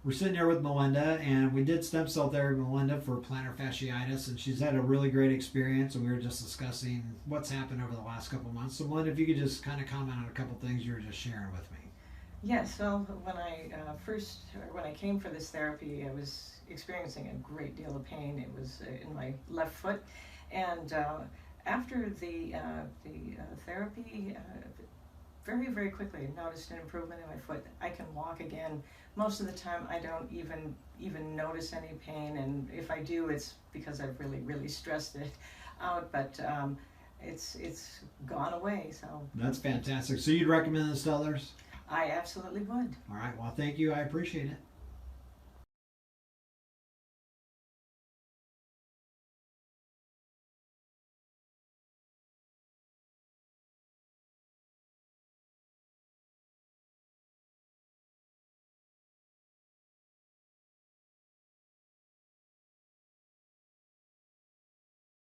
We're sitting here with Melinda, and we did stem cell therapy with Melinda for plantar fasciitis, and she's had a really great experience. And we were just discussing what's happened over the last couple months. So, Melinda, if you could just kind of comment on a couple things you were just sharing with me. Yes, well, when I came for this therapy, I was experiencing a great deal of pain. It was in my left foot, and after the therapy, very, very quickly I noticed an improvement in my foot. I can walk again. Most of the time I don't even notice any pain, and if I do, it's because I've really, really stressed it out, but it's gone away. So That's fantastic. So you'd recommend this to others? I absolutely would. All right. Well, thank you. I appreciate it.